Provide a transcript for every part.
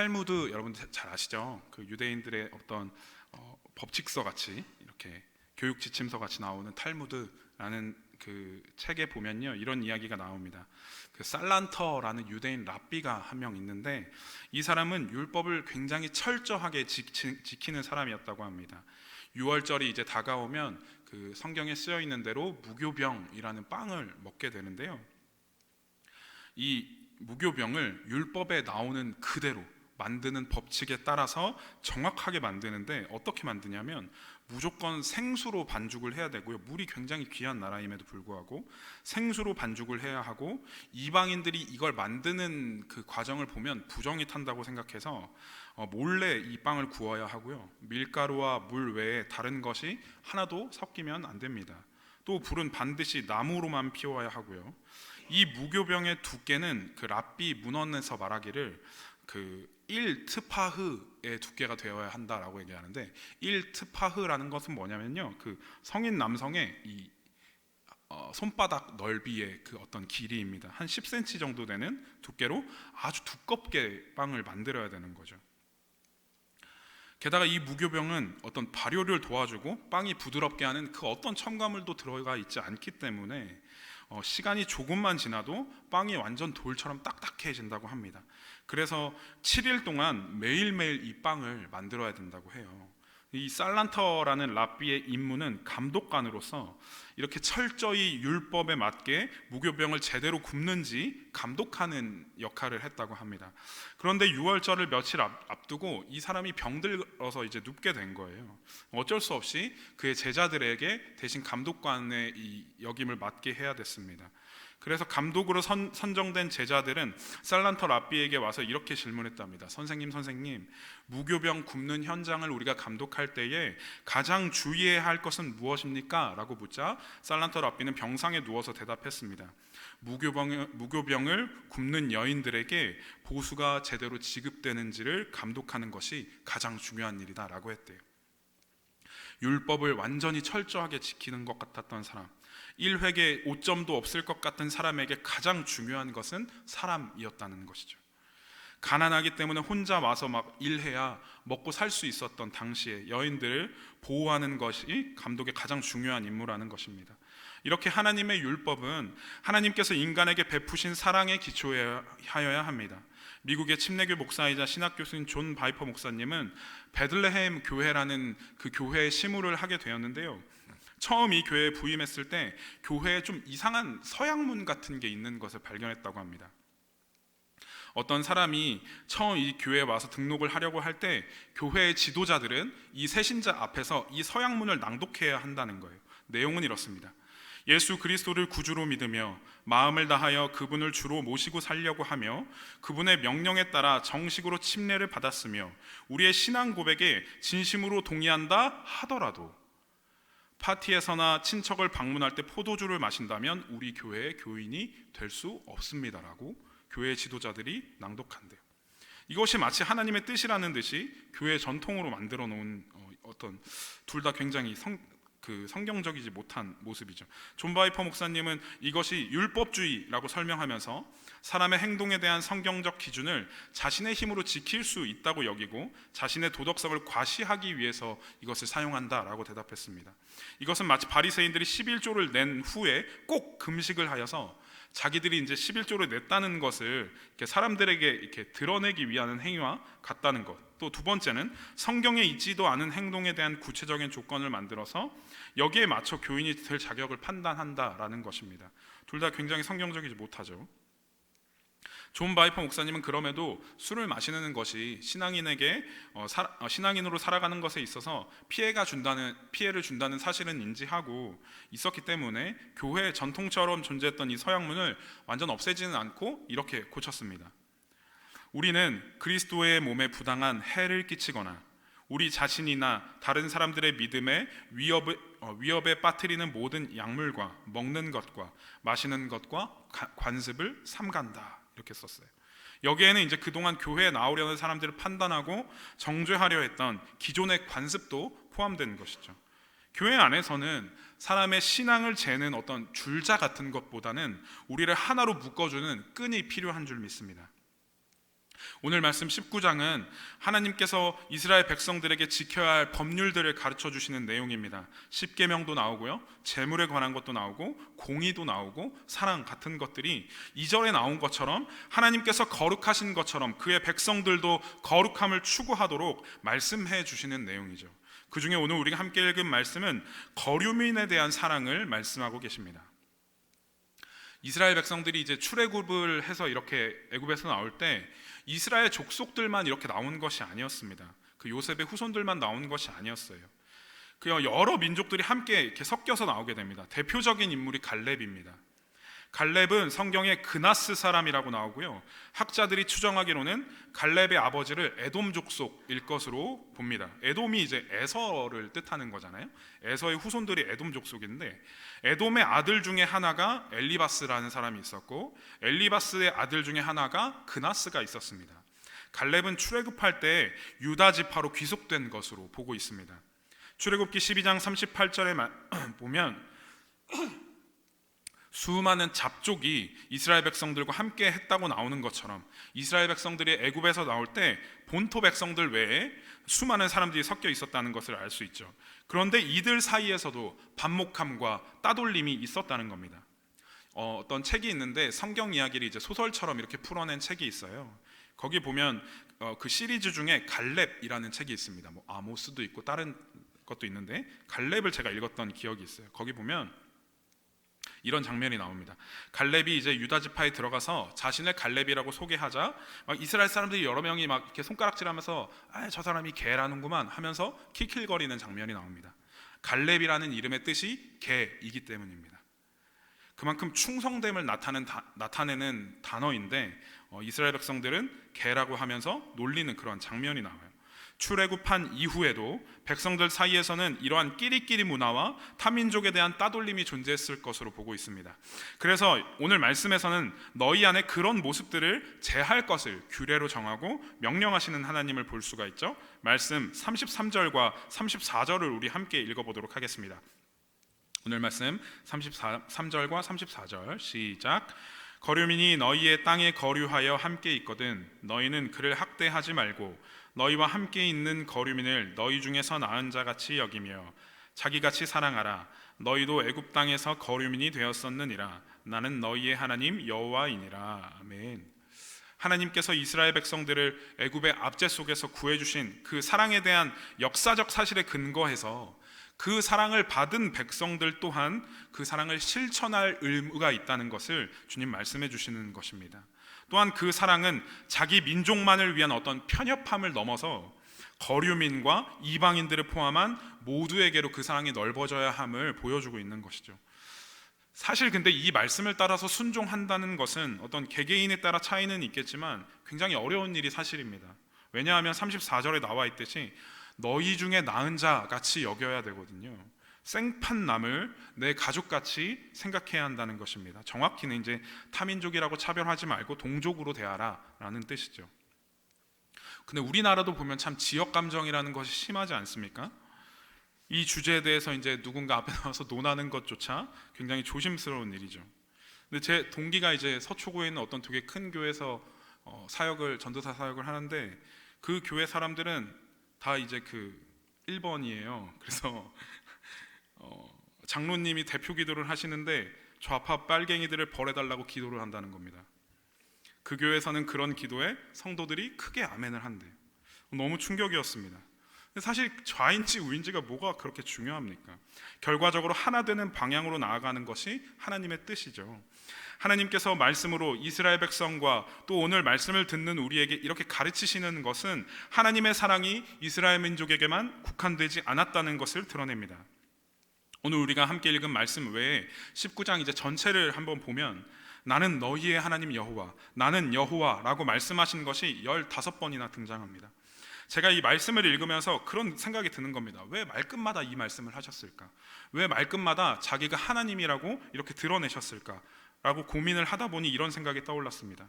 탈무드 여러분 잘 아시죠? 그 유대인들의 어떤 법칙서 같이 이렇게 교육 지침서 같이 나오는 탈무드라는 그 책에 보면요, 이런 이야기가 나옵니다. 그 살란터라는 유대인 랍비가 한 명 있는데, 이 사람은 율법을 굉장히 철저하게 지키는 사람이었다고 합니다. 6월절이 이제 다가오면 그 성경에 쓰여 있는 대로 무교병이라는 빵을 먹게 되는데요, 이 무교병을 율법에 나오는 그대로 만드는 법칙에 따라서 정확하게 만드는데, 어떻게 만드냐면 무조건 생수로 반죽을 해야 되고요, 물이 굉장히 귀한 나라임에도 불구하고 생수로 반죽을 해야 하고, 이방인들이 이걸 만드는 그 과정을 보면 부정이 탄다고 생각해서 몰래 이 빵을 구워야 하고요, 밀가루와 물 외에 다른 것이 하나도 섞이면 안 됩니다. 또 불은 반드시 나무로만 피워야 하고요. 이 무교병의 두께는 그 랍비 문헌에서 말하기를 그 1트파흐의 두께가 되어야 한다라고 얘기하는데, 1트파흐라는 것은 뭐냐면요, 그 성인 남성의 이 손바닥 넓이의 그 어떤 길이입니다. 한 10cm 정도 되는 두께로 아주 두껍게 빵을 만들어야 되는 거죠. 게다가 이 무교병은 어떤 발효를 도와주고 빵이 부드럽게 하는 그 어떤 첨가물도 들어가 있지 않기 때문에 시간이 조금만 지나도 빵이 완전 돌처럼 딱딱해진다고 합니다. 그래서 7일 동안 매일매일 이 빵을 만들어야 된다고 해요. 이 살란터라는 랍비의 임무는 감독관으로서 이렇게 철저히 율법에 맞게 무교병을 제대로 굽는지 감독하는 역할을 했다고 합니다. 그런데 6월절을 며칠 앞두고 이 사람이 병들어서 이제 눕게 된 거예요. 어쩔 수 없이 그의 제자들에게 대신 감독관의 이 역임을 맡게 해야 됐습니다. 그래서 감독으로 선정된 제자들은 살란터 랍비에게 와서 이렇게 질문했답니다. 선생님, 무교병 굽는 현장을 우리가 감독할 때에 가장 주의해야 할 것은 무엇입니까? 라고 묻자 살란터 랍비는 병상에 누워서 대답했습니다. 무교병을 굽는 여인들에게 보수가 제대로 지급되는지를 감독하는 것이 가장 중요한 일이다 라고 했대요. 율법을 완전히 철저하게 지키는 것 같았던 사람, 1획에 오점도 없을 것 같은 사람에게 가장 중요한 것은 사람이었다는 것이죠. 가난하기 때문에 혼자 와서 막 일해야 먹고 살 수 있었던 당시에 여인들을 보호하는 것이 감독의 가장 중요한 임무라는 것입니다. 이렇게 하나님의 율법은 하나님께서 인간에게 베푸신 사랑에 기초하여야 합니다. 미국의 침례교 목사이자 신학교수인 존 바이퍼 목사님은 베들레헴 교회라는 그 교회에 시무를 하게 되었는데요, 처음 이 교회에 부임했을 때 교회에 좀 이상한 서양문 같은 게 있는 것을 발견했다고 합니다. 어떤 사람이 처음 이 교회에 와서 등록을 하려고 할 때 교회의 지도자들은 이 새신자 앞에서 이 서양문을 낭독해야 한다는 거예요. 내용은 이렇습니다. 예수 그리스도를 구주로 믿으며 마음을 다하여 그분을 주로 모시고 살려고 하며 그분의 명령에 따라 정식으로 침례를 받았으며 우리의 신앙 고백에 진심으로 동의한다 하더라도 파티에서나 친척을 방문할 때 포도주를 마신다면 우리 교회의 교인이 될 수 없습니다라고 교회 지도자들이 낭독한대요. 이것이 마치 하나님의 뜻이라는 듯이 교회 전통으로 만들어 놓은 어떤 둘 다 굉장히 성경적이지 못한 모습이죠. 존 바이퍼 목사님은 이것이 율법주의라고 설명하면서 사람의 행동에 대한 성경적 기준을 자신의 힘으로 지킬 수 있다고 여기고 자신의 도덕성을 과시하기 위해서 이것을 사용한다라고 대답했습니다. 이것은 마치 바리새인들이 11조를 낸 후에 꼭 금식을 하여서 자기들이 이제 11조를 냈다는 것을 이렇게 사람들에게 이렇게 드러내기 위한 행위와 같다는 것. 또 두 번째는 성경에 있지도 않은 행동에 대한 구체적인 조건을 만들어서 여기에 맞춰 교인이 될 자격을 판단한다라는 것입니다. 둘 다 굉장히 성경적이지 못하죠. 존 바이퍼 목사님은 그럼에도 술을 마시는 것이 신앙인에게 신앙인으로 살아가는 것에 있어서 피해를 준다는 사실은 인지하고 있었기 때문에 교회 전통처럼 존재했던 이 서양문을 완전 없애지는 않고 이렇게 고쳤습니다. 우리는 그리스도의 몸에 부당한 해를 끼치거나 우리 자신이나 다른 사람들의 믿음에 위협에 빠뜨리는 모든 약물과 먹는 것과 마시는 것과 관습을 삼간다 이렇게 썼어요. 여기에는 이제 그동안 교회에 나오려는 사람들을 판단하고 정죄하려 했던 기존의 관습도 포함된 것이죠. 교회 안에서는 사람의 신앙을 재는 어떤 줄자 같은 것보다는 우리를 하나로 묶어주는 끈이 필요한 줄 믿습니다. 오늘 말씀 19장은 하나님께서 이스라엘 백성들에게 지켜야 할 법률들을 가르쳐 주시는 내용입니다. 십계명도 나오고요, 재물에 관한 것도 나오고, 공의도 나오고, 사랑 같은 것들이 2절에 나온 것처럼 하나님께서 거룩하신 것처럼 그의 백성들도 거룩함을 추구하도록 말씀해 주시는 내용이죠. 그 중에 오늘 우리가 함께 읽은 말씀은 거류민에 대한 사랑을 말씀하고 계십니다. 이스라엘 백성들이 이제 출애굽을 해서 이렇게 애굽에서 나올 때 이스라엘 족속들만 이렇게 나온 것이 아니었습니다. 그 요셉의 후손들만 나온 것이 아니었어요. 그 여러 민족들이 함께 이렇게 섞여서 나오게 됩니다. 대표적인 인물이 갈렙입니다. 갈렙은 성경에 그나스 사람이라고 나오고요, 학자들이 추정하기로는 갈렙의 아버지를 에돔 족속일 것으로 봅니다. 에돔이 이제 에서를 뜻하는 거잖아요. 에서의 후손들이 에돔 족속인데, 에돔의 아들 중에 하나가 엘리바스라는 사람이 있었고, 엘리바스의 아들 중에 하나가 그나스가 있었습니다. 갈렙은 출애굽할 때 유다 지파로 귀속된 것으로 보고 있습니다. 출애굽기 12장 38절에 보면 수많은 잡족이 이스라엘 백성들과 함께 했다고 나오는 것처럼 이스라엘 백성들이 애굽에서 나올 때 본토 백성들 외에 수많은 사람들이 섞여 있었다는 것을 알 수 있죠. 그런데 이들 사이에서도 반목함과 따돌림이 있었다는 겁니다. 어떤 책이 있는데 성경 이야기를 이제 소설처럼 이렇게 풀어낸 책이 있어요. 거기 보면 그 시리즈 중에 갈렙이라는 책이 있습니다. 뭐 아모스도 있고 다른 것도 있는데 갈렙을 제가 읽었던 기억이 있어요. 거기 보면 이런 장면이 나옵니다. 갈렙이 이제 유다 지파에 들어가서 자신을 갈렙이라고 소개하자 막 이스라엘 사람들이 여러 명이 막 이렇게 손가락질하면서 저 사람이 개라는구만 하면서 킥킬거리는 장면이 나옵니다. 갈렙이라는 이름의 뜻이 개이기 때문입니다. 그만큼 충성됨을 나타내는 단어인데 이스라엘 백성들은 개라고 하면서 놀리는 그런 장면이 나와요. 출애굽한 이후에도 백성들 사이에서는 이러한 끼리끼리 문화와 타민족에 대한 따돌림이 존재했을 것으로 보고 있습니다. 그래서 오늘 말씀에서는 너희 안에 그런 모습들을 제할 것을 규례로 정하고 명령하시는 하나님을 볼 수가 있죠. 말씀 33절과 34절을 우리 함께 읽어보도록 하겠습니다. 오늘 말씀 33절과 34절 시작. 거류민이 너희의 땅에 거류하여 함께 있거든 너희는 그를 학대하지 말고 너희와 함께 있는 거류민을 너희 중에서 나은 자같이 여기며 자기같이 사랑하라. 너희도 애굽 땅에서 거류민이 되었었느니라. 나는 너희의 하나님 여호와이니라. 아멘. 하나님께서 이스라엘 백성들을 애굽의 압제 속에서 구해주신 그 사랑에 대한 역사적 사실에 근거해서 그 사랑을 받은 백성들 또한 그 사랑을 실천할 의무가 있다는 것을 주님 말씀해 주시는 것입니다. 또한 그 사랑은 자기 민족만을 위한 어떤 편협함을 넘어서 거류민과 이방인들을 포함한 모두에게로 그 사랑이 넓어져야 함을 보여주고 있는 것이죠. 사실 근데 이 말씀을 따라서 순종한다는 것은 어떤 개개인에 따라 차이는 있겠지만 굉장히 어려운 일이 사실입니다. 왜냐하면 34절에 나와 있듯이 너희 중에 나은 자 같이 여겨야 되거든요. 생판남을 내 가족같이 생각해야 한다는 것입니다. 정확히는 이제 타민족이라고 차별하지 말고 동족으로 대하라 라는 뜻이죠. 근데 우리나라도 보면 참 지역 감정이라는 것이 심하지 않습니까? 이 주제에 대해서 이제 누군가 앞에 나와서 논하는 것조차 굉장히 조심스러운 일이죠. 근데 제 동기가 이제 서초구에 있는 어떤 되게 큰 교회에서 전도사 사역을 하는데 그 교회 사람들은 다 이제 그 1번이에요. 그래서 장로님이 대표 기도를 하시는데 좌파 빨갱이들을 벌해달라고 기도를 한다는 겁니다. 그 교회에서는 그런 기도에 성도들이 크게 아멘을 한대요. 너무 충격이었습니다. 사실 좌인지 우인지가 뭐가 그렇게 중요합니까? 결과적으로 하나 되는 방향으로 나아가는 것이 하나님의 뜻이죠. 하나님께서 말씀으로 이스라엘 백성과 또 오늘 말씀을 듣는 우리에게 이렇게 가르치시는 것은 하나님의 사랑이 이스라엘 민족에게만 국한되지 않았다는 것을 드러냅니다. 오늘 우리가 함께 읽은 말씀 외에 19장 이제 전체를 한번 보면 나는 너희의 하나님 여호와, 나는 여호와라고 말씀하신 것이 15번이나 등장합니다. 제가 이 말씀을 읽으면서 그런 생각이 드는 겁니다. 왜 말끝마다 이 말씀을 하셨을까? 왜 말끝마다 자기가 하나님이라고 이렇게 드러내셨을까? 라고 고민을 하다 보니 이런 생각이 떠올랐습니다.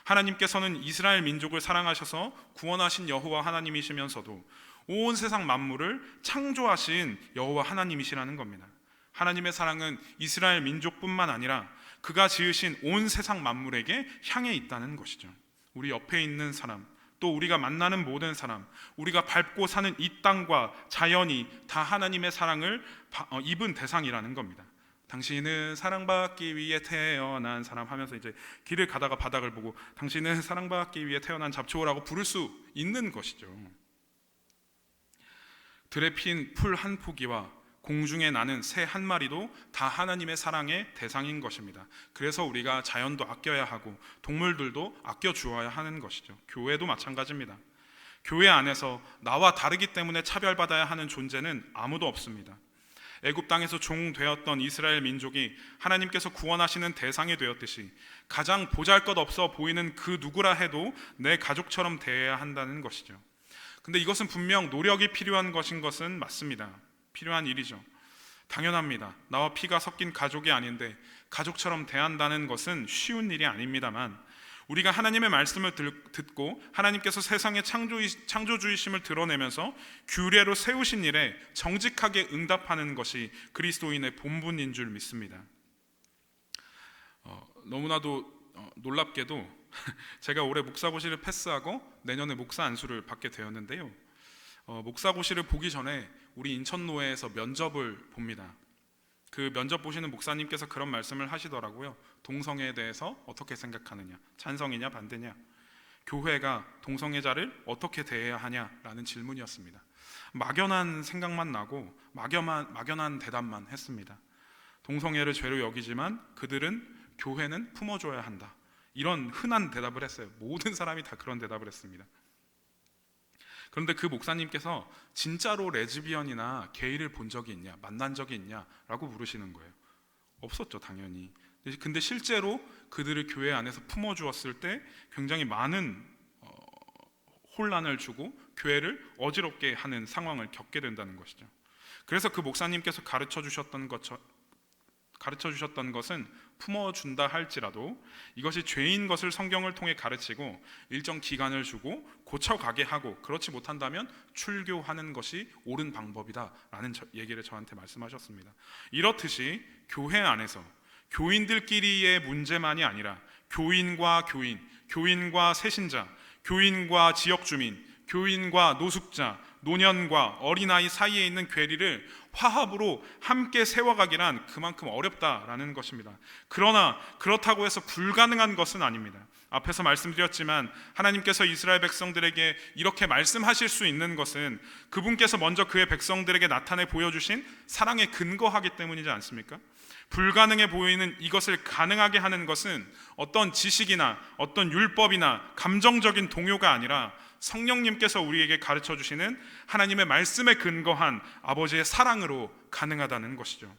하나님께서는 이스라엘 민족을 사랑하셔서 구원하신 여호와 하나님이시면서도 온 세상 만물을 창조하신 여호와 하나님이시라는 겁니다. 하나님의 사랑은 이스라엘 민족뿐만 아니라 그가 지으신 온 세상 만물에게 향해 있다는 것이죠. 우리 옆에 있는 사람, 또 우리가 만나는 모든 사람, 우리가 밟고 사는 이 땅과 자연이 다 하나님의 사랑을 입은 대상이라는 겁니다. 당신은 사랑받기 위해 태어난 사람 하면서 이제 길을 가다가 바닥을 보고 당신은 사랑받기 위해 태어난 잡초라고 부를 수 있는 것이죠. 들에 핀 풀 한 포기와 공중에 나는 새 한 마리도 다 하나님의 사랑의 대상인 것입니다. 그래서 우리가 자연도 아껴야 하고 동물들도 아껴 주어야 하는 것이죠. 교회도 마찬가지입니다. 교회 안에서 나와 다르기 때문에 차별받아야 하는 존재는 아무도 없습니다. 애굽 땅에서 종되었던 이스라엘 민족이 하나님께서 구원하시는 대상이 되었듯이 가장 보잘것없어 보이는 그 누구라 해도 내 가족처럼 대해야 한다는 것이죠. 근데 이것은 분명 노력이 필요한 것인 것은 맞습니다. 필요한 일이죠. 당연합니다. 나와 피가 섞인 가족이 아닌데 가족처럼 대한다는 것은 쉬운 일이 아닙니다만, 우리가 하나님의 말씀을 듣고 하나님께서 세상의 창조주의심을 드러내면서 규례로 세우신 일에 정직하게 응답하는 것이 그리스도인의 본분인 줄 믿습니다. 너무나도 놀랍게도 제가 올해 목사고시를 패스하고 내년에 목사 안수를 받게 되었는데요, 목사고시를 보기 전에 우리 인천노회에서 면접을 봅니다. 그 면접 보시는 목사님께서 그런 말씀을 하시더라고요. 동성애에 대해서 어떻게 생각하느냐, 찬성이냐 반대냐, 교회가 동성애자를 어떻게 대해야 하냐라는 질문이었습니다. 막연한 생각만 나고 막연한 대답만 했습니다. 동성애를 죄로 여기지만 그들은 교회는 품어줘야 한다, 이런 흔한 대답을 했어요. 모든 사람이 다 그런 대답을 했습니다. 그런데 그 목사님께서 진짜로 레즈비언이나 게이를 본 적이 있냐, 만난 적이 있냐 라고 물으시는 거예요. 없었죠, 당연히. 근데 실제로 그들을 교회 안에서 품어주었을 때 굉장히 많은 혼란을 주고 교회를 어지럽게 하는 상황을 겪게 된다는 것이죠. 그래서 그 목사님께서 가르쳐 주셨던 것은 품어준다 할지라도 이것이 죄인 것을 성경을 통해 가르치고 일정 기간을 주고 고쳐가게 하고, 그렇지 못한다면 출교하는 것이 옳은 방법이다라는 얘기를 저한테 말씀하셨습니다. 이렇듯이 교회 안에서 교인들끼리의 문제만이 아니라 교인과 교인, 교인과 새신자, 교인과 지역주민, 교인과 노숙자, 노년과 어린아이 사이에 있는 괴리를 화합으로 함께 세워가기란 그만큼 어렵다라는 것입니다. 그러나 그렇다고 해서 불가능한 것은 아닙니다. 앞에서 말씀드렸지만 하나님께서 이스라엘 백성들에게 이렇게 말씀하실 수 있는 것은 그분께서 먼저 그의 백성들에게 나타내 보여주신 사랑에 근거하기 때문이지 않습니까? 불가능해 보이는 이것을 가능하게 하는 것은 어떤 지식이나 어떤 율법이나 감정적인 동요가 아니라 성령님께서 우리에게 가르쳐 주시는 하나님의 말씀에 근거한 아버지의 사랑으로 가능하다는 것이죠.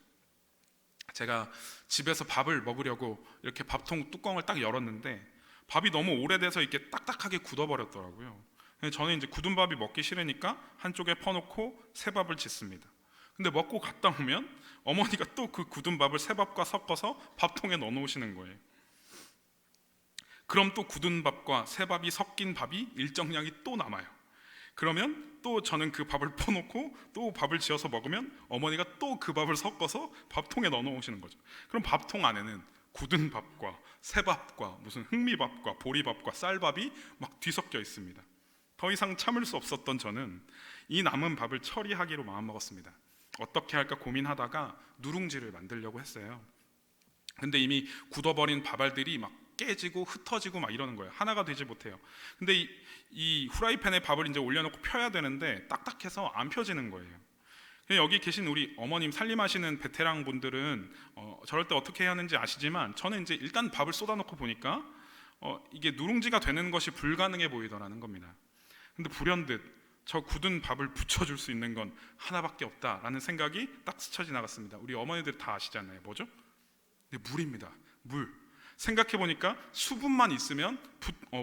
제가 집에서 밥을 먹으려고 이렇게 밥통 뚜껑을 딱 열었는데 밥이 너무 오래돼서 이렇게 딱딱하게 굳어버렸더라고요. 저는 이제 굳은 밥이 먹기 싫으니까 한쪽에 퍼놓고 새밥을 짓습니다. 근데 먹고 갔다 오면 어머니가 또 그 굳은 밥을 새밥과 섞어서 밥통에 넣어놓으시는 거예요. 그럼 또 굳은 밥과 새밥이 섞인 밥이 일정량이 또 남아요. 그러면 또 저는 그 밥을 퍼놓고 또 밥을 지어서 먹으면 어머니가 또 그 밥을 섞어서 밥통에 넣어놓으시는 거죠. 그럼 밥통 안에는 굳은 밥과 새밥과 무슨 흑미밥과 보리밥과 쌀밥이 막 뒤섞여 있습니다. 더 이상 참을 수 없었던 저는 이 남은 밥을 처리하기로 마음먹었습니다. 어떻게 할까 고민하다가 누룽지를 만들려고 했어요. 근데 이미 굳어버린 밥알들이 막 깨지고 흩어지고 막 이러는 거예요. 하나가 되지 못해요. 근데 이 후라이팬에 밥을 이제 올려놓고 펴야 되는데 딱딱해서 안 펴지는 거예요. 여기 계신 우리 어머님 살림하시는 베테랑 분들은 저럴 때 어떻게 해야 하는지 아시지만 저는 이제 일단 밥을 쏟아놓고 보니까 이게 누룽지가 되는 것이 불가능해 보이더라는 겁니다. 근데 불현듯 저 굳은 밥을 붙여줄 수 있는 건 하나밖에 없다라는 생각이 딱 스쳐 지나갔습니다. 우리 어머니들 다 아시잖아요. 뭐죠? 네, 물입니다. 물. 생각해보니까 수분만 있으면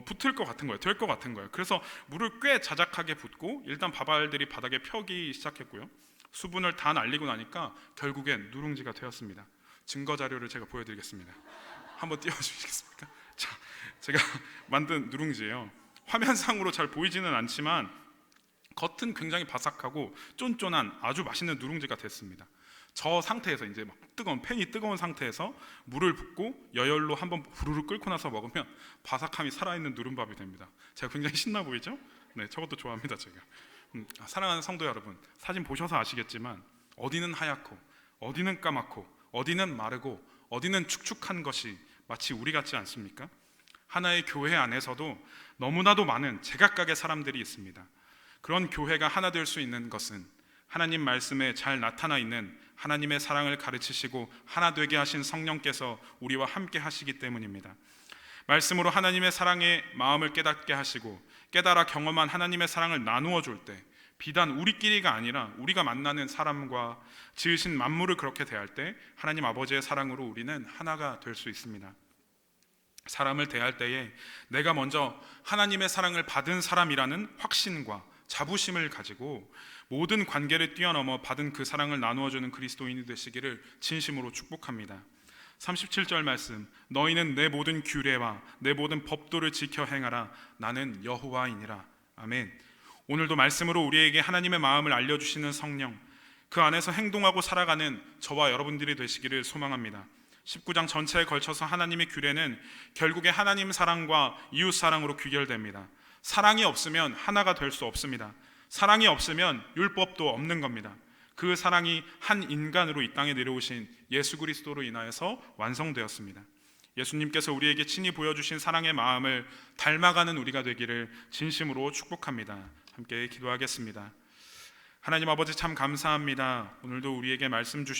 붙을 것 같은 거예요. 될 것 같은 거예요. 그래서 물을 꽤 자작하게 붓고 일단 밥알들이 바닥에 펴기 시작했고요. 수분을 다 날리고 나니까 결국엔 누룽지가 되었습니다. 증거 자료를 제가 보여드리겠습니다. 한번 띄워주시겠습니까? 자, 제가 만든 누룽지예요. 화면상으로 잘 보이지는 않지만 겉은 굉장히 바삭하고 쫀쫀한 아주 맛있는 누룽지가 됐습니다. 저 상태에서 이제 막 뜨거운 팬이 뜨거운 상태에서 물을 붓고 여열로 한번 부르르 끓고 나서 먹으면 바삭함이 살아있는 누른밥이 됩니다. 제가 굉장히 신나 보이죠? 네, 저것도 좋아합니다 제가. 사랑하는 성도 여러분, 사진 보셔서 아시겠지만 어디는 하얗고 어디는 까맣고 어디는 마르고 어디는 축축한 것이 마치 우리 같지 않습니까? 하나의 교회 안에서도 너무나도 많은 제각각의 사람들이 있습니다. 그런 교회가 하나 될 수 있는 것은 하나님 말씀에 잘 나타나 있는 하나님의 사랑을 가르치시고 하나 되게 하신 성령께서 우리와 함께 하시기 때문입니다. 말씀으로 하나님의 사랑의 마음을 깨닫게 하시고 깨달아 경험한 하나님의 사랑을 나누어 줄 때 비단 우리끼리가 아니라 우리가 만나는 사람과 지으신 만물을 그렇게 대할 때 하나님 아버지의 사랑으로 우리는 하나가 될 수 있습니다. 사람을 대할 때에 내가 먼저 하나님의 사랑을 받은 사람이라는 확신과 자부심을 가지고 모든 관계를 뛰어넘어 받은 그 사랑을 나누어주는 그리스도인이 되시기를 진심으로 축복합니다. 37절 말씀, 너희는 내 모든 규례와 내 모든 법도를 지켜 행하라. 나는 여호와이니라. 아멘. 오늘도 말씀으로 우리에게 하나님의 마음을 알려주시는 성령, 그 안에서 행동하고 살아가는 저와 여러분들이 되시기를 소망합니다. 19장 전체에 걸쳐서 하나님의 규례는 결국에 하나님 사랑과 이웃 사랑으로 귀결됩니다. 사랑이 없으면 하나가 될 수 없습니다. 사랑이 없으면 율법도 없는 겁니다. 그 사랑이 한 인간으로 이 땅에 내려오신 예수 그리스도로 인하여서 완성되었습니다. 예수님께서 우리에게 친히 보여주신 사랑의 마음을 닮아가는 우리가 되기를 진심으로 축복합니다. 함께 기도하겠습니다. 하나님 아버지 참 감사합니다. 오늘도 우리에게 말씀 주셔